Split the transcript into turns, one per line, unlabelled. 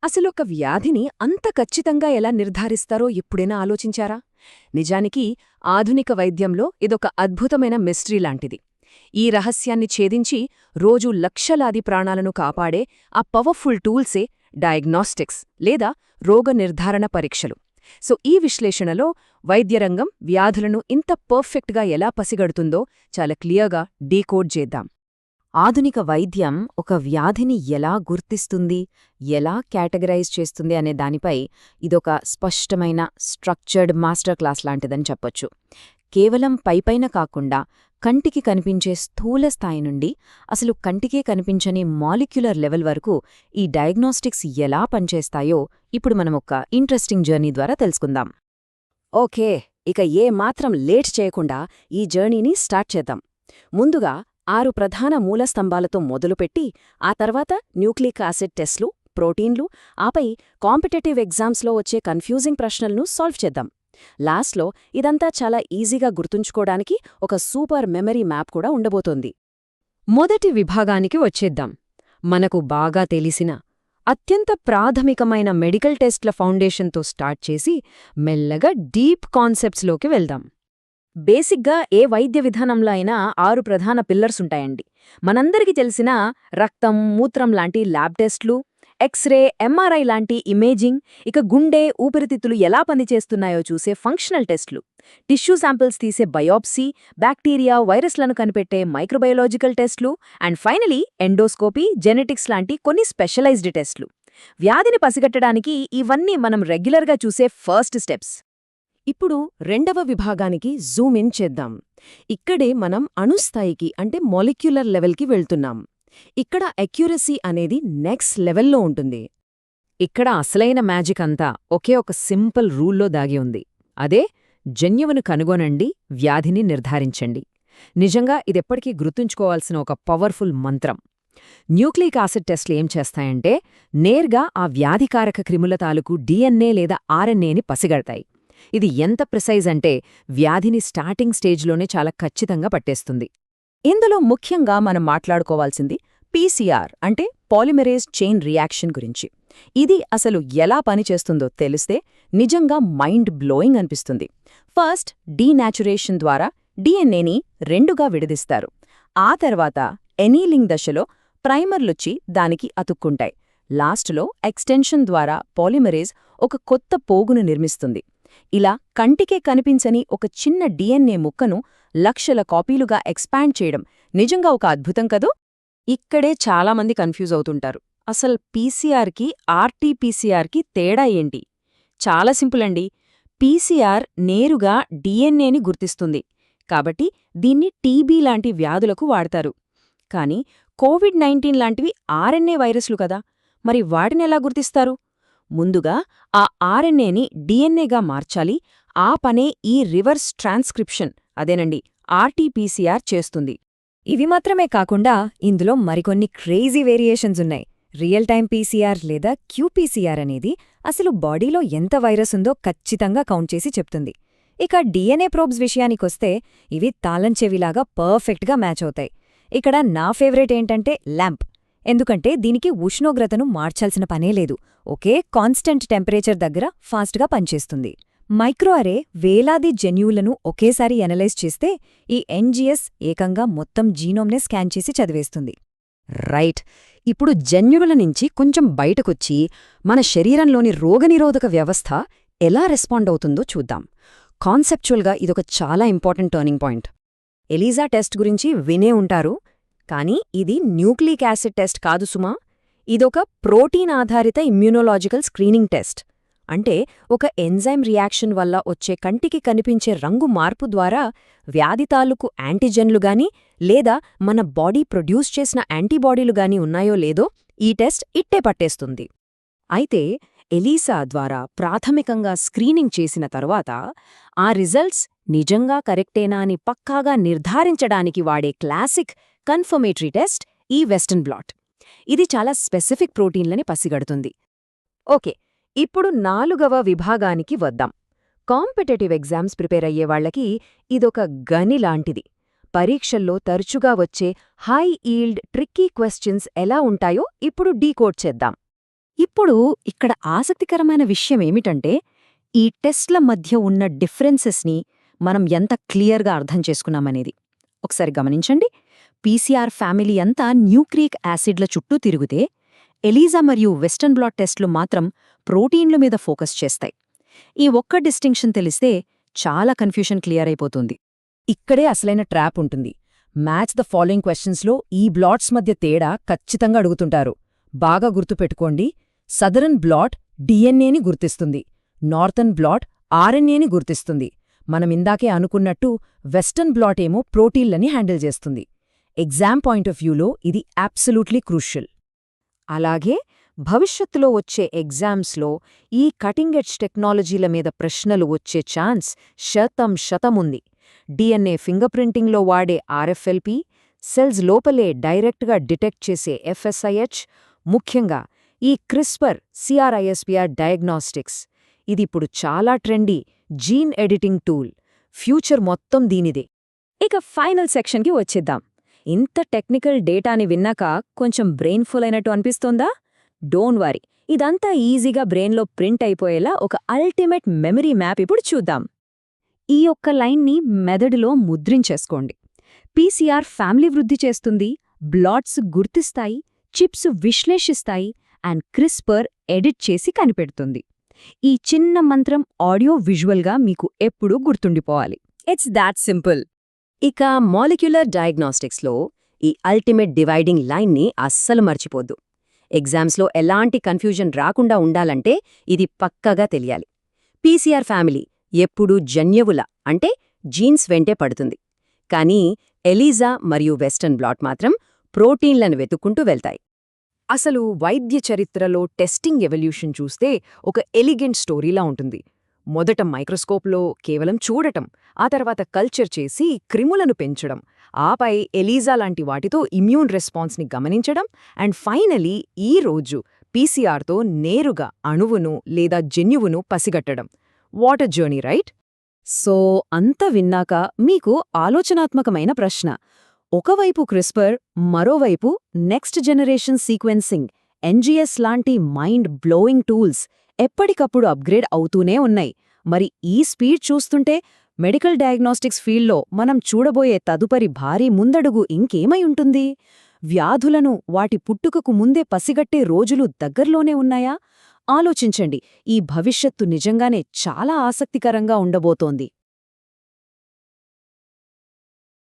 అసలొక వ్యాధిని అంత ఖచ్చితంగా ఎలా నిర్ధారిస్తారో ఎప్పుడైనా ఆలోచించారా? నిజానికి ఆధునిక వైద్యంలో ఇదొక అద్భుతమైన మిస్టరీ లాంటిది. ఈ రహస్యాన్ని ఛేదించి రోజూ లక్షలాది ప్రాణాలను కాపాడే ఆ పవర్ఫుల్ టూల్సే డయాగ్నోస్టిక్స్ లేదా రోగ నిర్ధారణ పరీక్షలు. ఈ విశ్లేషణలో వైద్యరంగం వ్యాధులను ఇంత పర్ఫెక్ట్గా ఎలా పసిగడుతుందో చాలా క్లియర్గా డీకోడ్ చేద్దాం.
ఆధునిక వైద్యం ఒక వ్యాధిని ఎలా గుర్తిస్తుంది, ఎలా కేటగరైజ్ చేస్తుంది అనే దానిపై ఇదొక స్పష్టమైన స్ట్రక్చర్డ్ మాస్టర్ క్లాస్ లాంటిదని చెప్పొచ్చు. కేవలం పైపైన కాకుండా కంటికి కనిపించే స్థూల స్థాయి నుండి అసలు కంటికే కనిపించని మాలిక్యులర్ లెవెల్ వరకు ఈ డయాగ్నోస్టిక్స్ ఎలా పనిచేస్తాయో ఇప్పుడు మనం ఒక ఇంట్రెస్టింగ్ జర్నీ ద్వారా తెలుసుకుందాం.
ఓకే, ఇక మాత్రం లేట్ చేయకుండా ఈ జర్నీని స్టార్ట్ చేద్దాం. ముందుగా 6 ప్రధాన మూలస్తంభాలతో మొదలుపెట్టి ఆ తర్వాత న్యూక్లిక్ యాసిడ్ టెస్ట్లు, ప్రోటీన్లు, ఆపై కాంపిటేటివ్ ఎగ్జామ్స్లో వచ్చే కన్ఫ్యూజింగ్ ప్రశ్నలను సాల్వ్ చేద్దాం. లాస్ట్లో ఇదంతా చాలా ఈజీగా గుర్తుంచుకోడానికి ఒక సూపర్ మెమరీ మ్యాప్ కూడా ఉండబోతోంది. మొదటి విభాగానికి వచ్చేద్దాం. మనకు బాగా తెలిసిన అత్యంత ప్రాథమికమైన మెడికల్ టెస్ట్ల ఫౌండేషన్తో స్టార్ట్ చేసి మెల్లగా డీప్ కాన్సెప్ట్స్లోకి వెళ్దాం. బేసిక్గా ఏ వైద్య విధానంలో అయినా 6 ప్రధాన పిల్లర్స్ ఉంటాయండి. మనందరికీ తెలిసిన రక్తం, మూత్రం లాంటి ల్యాబ్ టెస్ట్లు, ఎక్స్రే, ఎంఆర్ఐ లాంటి ఇమేజింగ్, ఇక గుండె, ఊపిరితిత్తులు ఎలా పనిచేస్తున్నాయో చూసే ఫంక్షనల్ టెస్ట్లు, టిష్యూ శాంపిల్స్ తీసే బయోప్సీ, బ్యాక్టీరియా, వైరస్లను కనిపెట్టే మైక్రోబయోలాజికల్ టెస్ట్లు, అండ్ ఫైనలీ ఎండోస్కోపీ, జెనెటిక్స్ లాంటి కొన్ని స్పెషలైజ్డ్ టెస్ట్లు. వ్యాధిని పసిగట్టడానికి ఇవన్నీ మనం రెగ్యులర్గా చూసే ఫస్ట్ స్టెప్స్. ఇప్పుడు రెండవ విభాగానికి జూమ్ ఇన్ చేద్దాం. ఇక్కడే మనం అణుస్థాయికి అంటే మాలిక్యులర్ లెవెల్కి వెళ్తున్నాం. ఇక్కడ అక్యురసీ అనేది నెక్స్ట్ లెవెల్లో ఉంటుంది. ఇక్కడ అసలైన మ్యాజిక్ అంతా ఒకే ఒక సింపుల్ రూల్లో దాగి ఉంది. అదే జన్యువును కనుగొనండి, వ్యాధిని నిర్ధారించండి. నిజంగా ఇదెప్పటికీ గుర్తుంచుకోవాల్సిన ఒక పవర్ఫుల్ మంత్రం. న్యూక్లిక్ యాసిడ్ టెస్ట్లు ఏం చేస్తాయంటే నేర్గా ఆ వ్యాధికారక క్రిముల తాలూకు డిఎన్ఏ లేదా ఆర్ఎన్ఏని పసిగడతాయి. ఇది ఎంత ప్రిసైజ్ అంటే వ్యాధిని స్టార్టింగ్ స్టేజ్లోనే చాలా ఖచ్చితంగా పట్టేస్తుంది. ఇందులో ముఖ్యంగా మనం మాట్లాడుకోవాల్సింది పీసీఆర్ అంటే పాలిమరేజ్ చైన్ రియాక్షన్ గురించి. ఇది అసలు ఎలా పనిచేస్తుందో తెలిస్తే నిజంగా మైండ్ బ్లోయింగ్ అనిపిస్తుంది. ఫస్ట్ డీనాచురేషన్ ద్వారా డిఎన్ఏని 2గా విడదీస్తారు. ఆ తర్వాత ఎనీలింగ్ దశలో ప్రైమర్లొచ్చి దానికి అతుక్కుంటాయి. లాస్టులో ఎక్స్టెన్షన్ ద్వారా పాలిమరేజ్ ఒక కొత్త పోగును నిర్మిస్తుంది. ఇలా కంటికే కనిపించని ఒక చిన్న డిఎన్ఏ ముక్కను లక్షల కాపీలుగా ఎక్స్పాండ్ చేయడం నిజంగా ఒక అద్భుతం కదూ. ఇక్కడే చాలామంది కన్ఫ్యూజ్ అవుతుంటారు. అసలు పీసీఆర్కి ఆర్టీపీసీఆర్కి తేడా ఏంటి? చాలా సింపుల్ అండి. పీసీఆర్ నేరుగా డిఎన్ఏని గుర్తిస్తుంది కాబట్టి దీన్ని టీబీ లాంటి వ్యాధులకు వాడతారు. కానీ కోవిడ్-19 లాంటివి ఆర్ఎన్ఏ వైరస్లు కదా, మరి వాటినెలా గుర్తిస్తారు? ముందుగా ఆ ఆర్ఎన్ఏని డిఎన్ఏగా మార్చాలి. ఆ పనే ఈ రివర్స్ ట్రాన్స్క్రిప్షన్ అదేనండి ఆర్టీపీసీఆర్ చేస్తుంది.
ఇవి మాత్రమే కాకుండా ఇందులో మరికొన్ని క్రేజీ వేరియేషన్స్ ఉన్నాయి. రియల్ టైమ్ పీసీఆర్ లేదా క్యూపీసీఆర్ అనేది అసలు బాడీలో ఎంత వైరస్ ఉందో ఖచ్చితంగా కౌంట్ చేసి చెప్తుంది. ఇక డిఎన్ఏ ప్రోబ్స్ విషయానికొస్తే ఇవి తాళం చెవిలాగా పర్ఫెక్ట్గా మ్యాచ్ అవుతాయి. ఇక్కడ నా ఫేవరెట్ ఏంటంటే ల్యాంప్. ఎందుకంటే దీనికి ఉష్ణోగ్రతను మార్చాల్సిన పనేలేదు. ఒకే కాన్స్టెంట్ టెంపరేచర్ దగ్గర ఫాస్ట్గా పనిచేస్తుంది. మైక్రోఅరే వేలాది జన్యువులను ఒకేసారి ఎనలైజ్ చేస్తే ఈ ఎన్జీఎస్ ఏకంగా మొత్తం జీనోమ్నే స్కాన్ చేసి చదివేస్తుంది.
రైట్. ఇప్పుడు జన్యువుల నుంచి కొంచెం బయటకొచ్చి మన శరీరంలోని రోగనిరోధక వ్యవస్థ ఎలా రెస్పాండ్ అవుతుందో చూద్దాం. కాన్సెప్చువల్గా ఇదొక చాలా important turning point. ELISA test గురించి వినే ఉంటారు, కానీ ఇది న్యూక్లిక్ యాసిడ్ టెస్ట్ కాదు సుమా. ఇదొక ప్రోటీన్ ఆధారిత ఇమ్యూనోలాజికల్ స్క్రీనింగ్ టెస్ట్. అంటే ఒక ఎంజైమ్ రియాక్షన్ వల్ల వచ్చే కంటికి కనిపించే రంగు మార్పు ద్వారా వ్యాధి తాలూకు యాంటీజెన్లుగాని లేదా మన బాడీ ప్రొడ్యూస్ చేసిన యాంటీబాడీలుగాని ఉన్నాయో లేదో ఈ టెస్ట్ ఇట్టే పట్టేస్తుంది. అయితే ఎలీసా ద్వారా ప్రాథమికంగా స్క్రీనింగ్ చేసిన తరువాత ఆ రిజల్ట్స్ నిజంగా కరెక్టేనా అని పక్కాగా నిర్ధారించడానికి వాడే క్లాసిక్ కన్ఫర్మేటరీ టెస్ట్ ఈ వెస్టర్న్ బ్లాట్. ఇది చాలా స్పెసిఫిక్ ప్రోటీన్లని పసిగడుతుంది. ఓకే, ఇప్పుడు 4వ విభాగానికి వద్దాం. కాంపిటేటివ్ ఎగ్జామ్స్ ప్రిపేర్ అయ్యేవాళ్లకి ఇదొక గని లాంటిది. పరీక్షల్లో తరచుగా వచ్చే హై ఈల్డ్ ట్రిక్కీ క్వశ్చన్స్ ఎలా ఉంటాయో ఇప్పుడు డీకోడ్ చేద్దాం.
ఇప్పుడు ఇక్కడ ఆసక్తికరమైన విషయమేమిటంటే, ఈ టెస్ట్ల మధ్య ఉన్న డిఫరెన్సెస్ని మనం ఎంత క్లియర్గా అర్థం చేసుకున్నామనేది. ఒకసారి గమనించండి. పీసీఆర్ ఫ్యామిలీ అంతా న్యూక్లియిక్ యాసిడ్ల చుట్టూ తిరుగుతే, ఎలీజా మరియు వెస్టర్న్ బ్లాట్ టెస్ట్లు మాత్రం ప్రోటీన్ల మీద ఫోకస్ చేస్తాయి. ఈ ఒక్క డిస్టింక్షన్ తెలిస్తే చాలా కన్ఫ్యూషన్ క్లియర్ అయిపోతుంది. ఇక్కడే అసలైన ట్రాప్ ఉంటుంది. మ్యాచ్ ద ఫాలోయింగ్ క్వశ్చన్స్లో ఈ బ్లాట్స్ మధ్య తేడా ఖచ్చితంగా అడుగుతుంటారు. బాగా గుర్తుపెట్టుకోండి. సదరన్ బ్లాట్ డిఎన్ఏని గుర్తిస్తుంది, నార్థన్ బ్లాట్ ఆర్ఎన్ఏని గుర్తిస్తుంది. మనమిందాకే అనుకున్నట్టు వెస్టర్న్ బ్లాట్ ఏమో ప్రోటీన్లని హ్యాండిల్ చేస్తుంది. ఎగ్జామ్ పాయింట్ ఆఫ్ వ్యూలో ఇది అబ్సల్యూట్లీ క్రూషియల్. అలాగే భవిష్యత్తులో వచ్చే ఎగ్జామ్స్లో ఈ కటింగ్ ఎడ్జ్ టెక్నాలజీల మీద ప్రశ్నలు వచ్చే ఛాన్స్ శతముంది. డిఎన్ఏ ఫింగర్ ప్రింటింగ్లో వాడే ఆర్ఎఫ్ఎల్పి, సెల్స్ లోపలే డైరెక్ట్గా డిటెక్ట్ చేసే ఎఫ్ఎస్ఐహెచ్, ముఖ్యంగా ఈ క్రిస్పర్ సిఆర్ఐఎస్పిఆర్ డయాగ్నాస్టిక్స్, ఇదిప్పుడు చాలా trendy gene editing tool. Future మొత్తం దీనిదే. ఇక ఫైనల్ సెక్షన్కి వచ్చేద్దాం. ఇంత టెక్నికల్ డేటాని విన్నాక కొంచెం బ్రెయిన్ఫుల్ అయినట్టు అనిపిస్తోందా? డోంట్ వరీ, ఇదంతా ఈజీగా బ్రెయిన్లో ప్రింట్ అయిపోయేలా ఒక అల్టిమేట్ మెమరీ మ్యాప్ ఇప్పుడు చూద్దాం. ఈ ఒక్క లైన్ని మెదడులో ముద్రించేసుకోండి. పీసీఆర్ ఫ్యామిలీ వృద్ధి చేస్తుంది, బ్లాట్స్ గుర్తిస్తాయి, చిప్స్ విశ్లేషిస్తాయి, అండ్ క్రిస్పర్ ఎడిట్ చేసి కనిపెడుతుంది. ఈ చిన్న మంత్రం ఆడియో విజువల్గా మీకు ఎప్పుడూ గుర్తుండిపోవాలి. It's that simple.
ఇక మాలిక్యులర్ డయాగ్నాస్టిక్స్లో ఈ అల్టిమేట్ డివైడింగ్ లైన్ని అస్సలు మర్చిపోద్దు. ఎగ్జామ్స్లో ఎలాంటి కన్ఫ్యూజన్ రాకుండా ఉండాలంటే ఇది పక్కగా తెలియాలి. పీసీఆర్ ఫ్యామిలీ ఎప్పుడూ జన్యువుల అంటే జీన్స్ వెంటే పడుతుంది. కానీ ఎలీజా మరియు వెస్టర్న్ బ్లాట్ మాత్రం ప్రోటీన్లను వెతుక్కుంటూ వెళ్తాయి. అసలు వైద్య చరిత్రలో టెస్టింగ్ ఎవల్యూషన్ చూస్తే ఒక ఎలిగెంట్ స్టోరీలా ఉంటుంది. మొదట మైక్రోస్కోప్లో కేవలం చూడటం, ఆ తర్వాత కల్చర్ చేసి క్రిములను పెంచడం, ఆపై ఎలీజా లాంటి వాటితో ఇమ్యూన్ రెస్పాన్స్ని గమనించడం, అండ్ ఫైనలీ ఈ రోజు పీసీఆర్తో నేరుగా అణువును లేదా జన్యువును పసిగట్టడం. What a journey, right? So అంత విన్నాక మీకు ఆలోచనాత్మకమైన ప్రశ్న. ఒకవైపు క్రిస్పర్, మరోవైపు నెక్స్ట్ జనరేషన్ సీక్వెన్సింగ్, ఎన్జీఎస్ లాంటి మైండ్ బ్లోయింగ్ టూల్స్ ఎప్పటికప్పుడు అప్గ్రేడ్ అవుతూనే ఉన్నాయి. మరి ఈ స్పీడ్ చూస్తుంటే మెడికల్ డయాగ్నోస్టిక్స్ ఫీల్డ్లో మనం చూడబోయే తదుపరి భారీ ముందడుగు ఇంకేమై ఉంటుంది? వ్యాధులను వాటి పుట్టుకకు ముందే పసిగట్టే రోజులు దగ్గర్లోనే ఉన్నాయా? ఆలోచించండి. ఈ భవిష్యత్తు నిజంగానే చాలా ఆసక్తికరంగా ఉండబోతోంది.